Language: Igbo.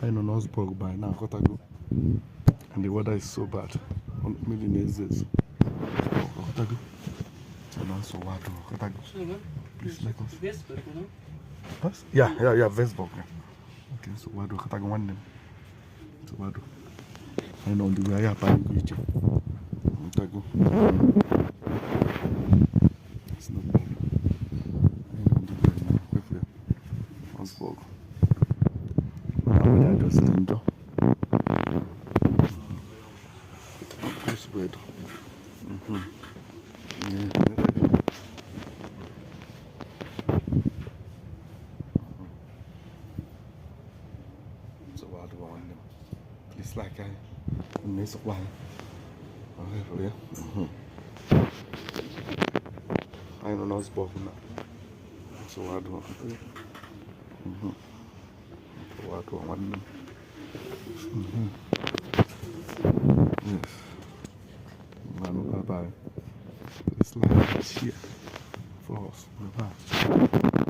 I know Augsburg by now, Kotago. And the weather is so bad. Maybe next days. Kotago. So now so what? Kotago. Please let us. Augsburg, no? What? Yeah, Augsburg. Okay, so what do Kotago want them? So what do? I know the way I have to go. Kotago. It's no problem. I know the way now. Quickly. Augsburg. I just enjoy. This bread. Yeah. So what do I want them? Please like I miss one. Okay, for you. I don't know Augsburg now. So what do I want them? So what do I want them? Yes. Bye bye. Please like and share for us. Bye bye.